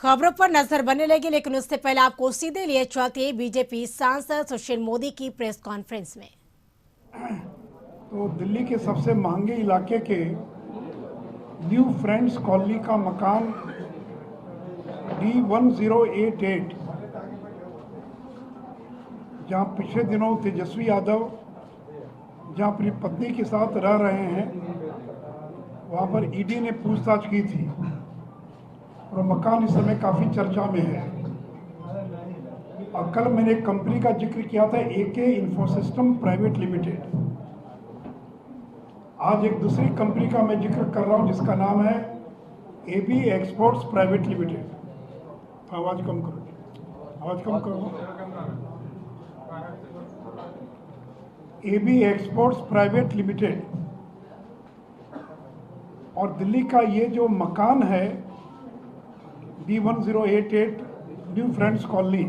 खबरों पर नजर बनने लगी, लेकिन उससे पहले आपको सीधे लिए चलते हैं बीजेपी सांसद सुशील मोदी की प्रेस कॉन्फ्रेंस में। तो दिल्ली के सबसे महंगे इलाके के न्यू फ्रेंड्स कॉलोनी का मकान D1088, जहां पिछले दिनों तेजस्वी यादव जहां अपनी पत्नी के साथ रह रहे हैं, वहां पर ईडी ने पूछताछ की थी और मकान इस समय काफ़ी चर्चा में है। और कल मैंने एक कंपनी का जिक्र किया था, AK इन्फोसिस्टम प्राइवेट लिमिटेड। आज एक दूसरी कंपनी का मैं जिक्र कर रहा हूं जिसका नाम है AB एक्सपोर्ट्स प्राइवेट लिमिटेड। आवाज़ कम करो, आवाज़ कम करो। AB एक्सपोर्ट्स प्राइवेट लिमिटेड और दिल्ली का ये जो मकान है D1088 न्यू फ्रेंड्स कॉलोनी,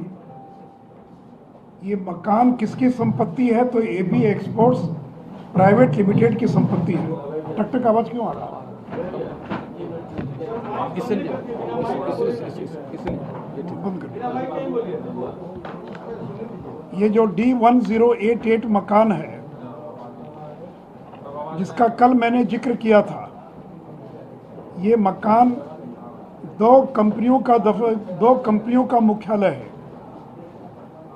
ये मकान किसकी संपत्ति है? तो AB एक्सपोर्ट्स प्राइवेट लिमिटेड की संपत्ति है। टक टक आवाज क्यों आ रहा है? बंद कर। ये जो D1088 मकान है जिसका कल मैंने जिक्र किया था, ये मकान दो कंपनियों का मुख्यालय है।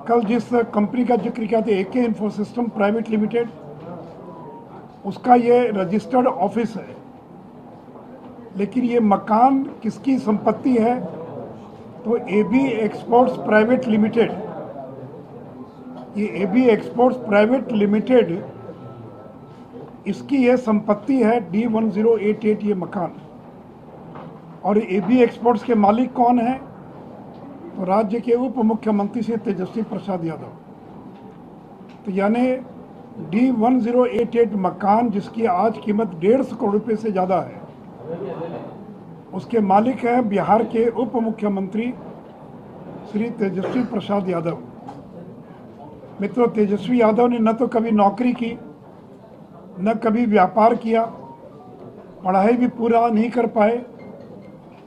कल जिस कंपनी का जिक्र किया था AK इन्फोसिस्टम प्राइवेट लिमिटेड, उसका ये रजिस्टर्ड ऑफिस है। लेकिन ये मकान किसकी संपत्ति है? तो AB एक्सपोर्ट्स प्राइवेट लिमिटेड, ये AB एक्सपोर्ट्स प्राइवेट लिमिटेड, इसकी ये संपत्ति है D1088 ये मकान। और AB एक्सपोर्ट्स के मालिक कौन है? तो राज्य के उप मुख्यमंत्री श्री तेजस्वी प्रसाद यादव। तो यानी D1088 मकान जिसकी आज कीमत 150 करोड़ रुपए से ज़्यादा है, उसके मालिक हैं बिहार के उप मुख्यमंत्री श्री तेजस्वी प्रसाद यादव। मित्रों, तेजस्वी यादव ने न तो कभी नौकरी की, न कभी व्यापार किया, पढ़ाई भी पूरा नहीं कर पाए,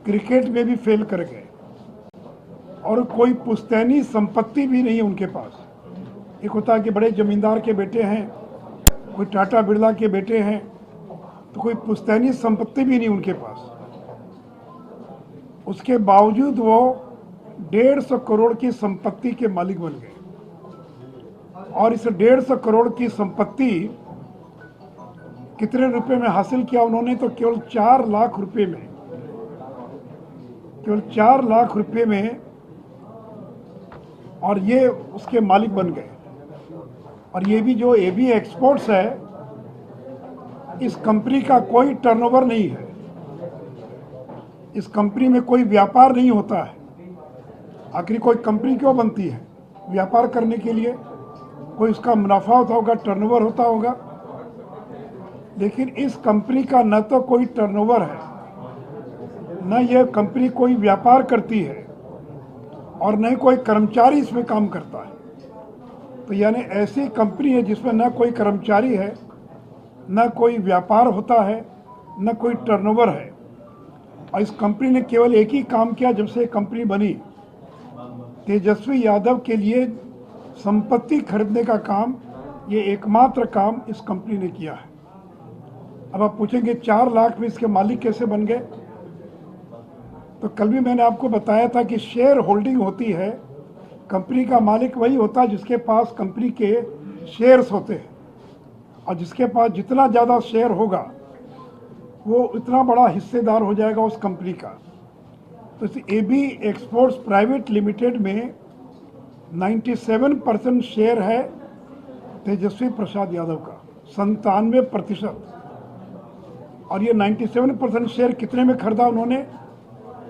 क्रिकेट में भी फेल कर गए, और कोई पुश्तैनी संपत्ति भी नहीं उनके पास। एक होता है कि बड़े जमींदार के बेटे हैं, कोई टाटा बिरला के बेटे हैं, तो कोई पुश्तैनी संपत्ति भी नहीं उनके पास। उसके बावजूद वो 150 करोड़ की संपत्ति के मालिक बन गए। और इस 150 करोड़ की संपत्ति कितने रुपए में हासिल किया उन्होंने? तो केवल 4 लाख रुपए में, केवल 4 लाख रुपए में, और ये उसके मालिक बन गए। और ये भी जो AB एक्सपोर्ट्स है, इस कंपनी का कोई टर्नओवर नहीं है, इस कंपनी में कोई व्यापार नहीं होता है। आखिर कोई कंपनी क्यों बनती है? व्यापार करने के लिए। कोई उसका मुनाफा होता होगा, टर्नओवर होता होगा, लेकिन इस कंपनी का न तो कोई टर्नओवर है, न यह कंपनी कोई व्यापार करती है, और न कोई कर्मचारी इसमें काम करता है। तो यानी ऐसी कंपनी है जिसमें न कोई कर्मचारी है, न कोई व्यापार होता है, न कोई टर्नओवर है। और इस कंपनी ने केवल एक ही काम किया जब से कंपनी बनी, तेजस्वी यादव के लिए संपत्ति खरीदने का काम, ये एकमात्र काम इस कंपनी ने किया है। अब आप पूछेंगे 4 लाख में इसके मालिक कैसे बन गए? तो कल भी मैंने आपको बताया था कि शेयर होल्डिंग होती है, कंपनी का मालिक वही होता है जिसके पास कंपनी के शेयर्स होते हैं, और जिसके पास जितना ज़्यादा शेयर होगा वो इतना बड़ा हिस्सेदार हो जाएगा उस कंपनी का। तो इस AB एक्सपोर्ट्स प्राइवेट लिमिटेड में 97% शेयर है तेजस्वी प्रसाद यादव का, 97%। और ये 97% शेयर कितने में खरीदा उन्होंने?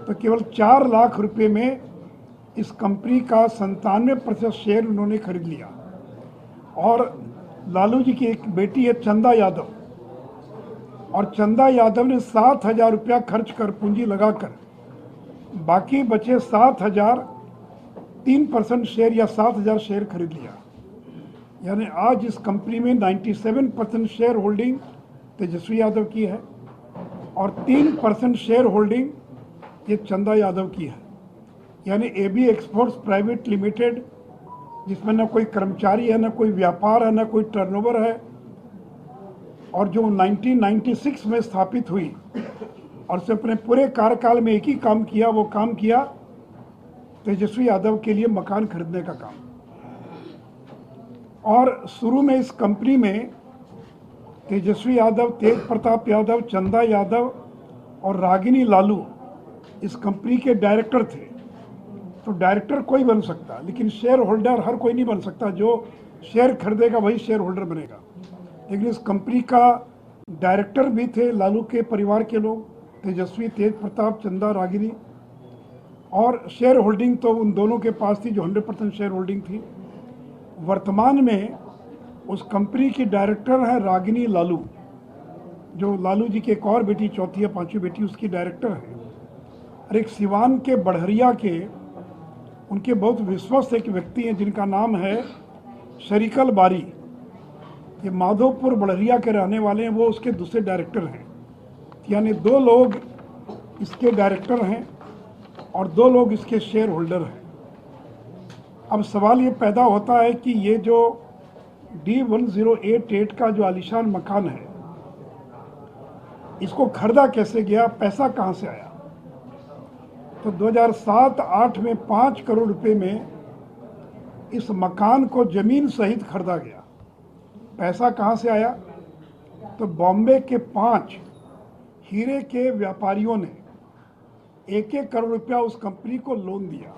तो केवल 4 लाख रुपए में इस कंपनी का 97% शेयर उन्होंने खरीद लिया। और लालू जी की एक बेटी है चंदा यादव, और चंदा यादव ने 7,000 रुपया खर्च कर, पूंजी लगाकर, बाकी बचे 7,000 3% शेयर या 7,000 शेयर खरीद लिया। यानी आज इस कंपनी में 97% शेयर होल्डिंग तेजस्वी यादव की है, और 3% शेयर होल्डिंग ये चंदा यादव की है। यानी एबी एक्सपोर्ट्स प्राइवेट लिमिटेड, जिसमें न कोई कर्मचारी है, न कोई व्यापार है, न कोई टर्नओवर है, और जो 1996 में स्थापित हुई और उसने अपने पूरे कार्यकाल में एक ही काम किया, वो काम किया तेजस्वी यादव के लिए मकान खरीदने का काम। और शुरू में इस कंपनी में तेजस्वी यादव, तेज प्रताप यादव, चंदा यादव और रागिनी लालू इस कंपनी के डायरेक्टर थे। तो डायरेक्टर कोई बन सकता, लेकिन शेयर होल्डर हर कोई नहीं बन सकता। जो शेयर खरीदेगा वही शेयर होल्डर बनेगा। लेकिन इस कंपनी का डायरेक्टर भी थे लालू के परिवार के लोग, तेजस्वी, तेज प्रताप, चंदा, रागिनी, और शेयर होल्डिंग तो उन दोनों के पास थी जो 100% शेयर होल्डिंग थी। वर्तमान में उस कंपनी की डायरेक्टर है रागिनी लालू, जो लालू जी की एक और बेटी, चौथी या पांचवी बेटी, उसकी डायरेक्टर है। और एक सिवान के बढ़हरिया के उनके बहुत विश्वस्त एक व्यक्ति हैं जिनका नाम है शरीकल बारी। ये माधोपुर बढ़हरिया के रहने वाले हैं, वो उसके दूसरे डायरेक्टर हैं। यानी 2 लोग इसके डायरेक्टर हैं और 2 लोग इसके शेयर होल्डर हैं। अब सवाल ये पैदा होता है कि ये जो D1088 का जो आलीशान मकान है, इसको खरीदा कैसे गया, पैसा कहाँ से आया? तो 2007-8 में 5 करोड़ रुपए में इस मकान को जमीन सहित खरीदा गया। पैसा कहाँ से आया? तो बॉम्बे के 5 हीरे के व्यापारियों ने 1-1 करोड़ रुपया उस कंपनी को लोन दिया।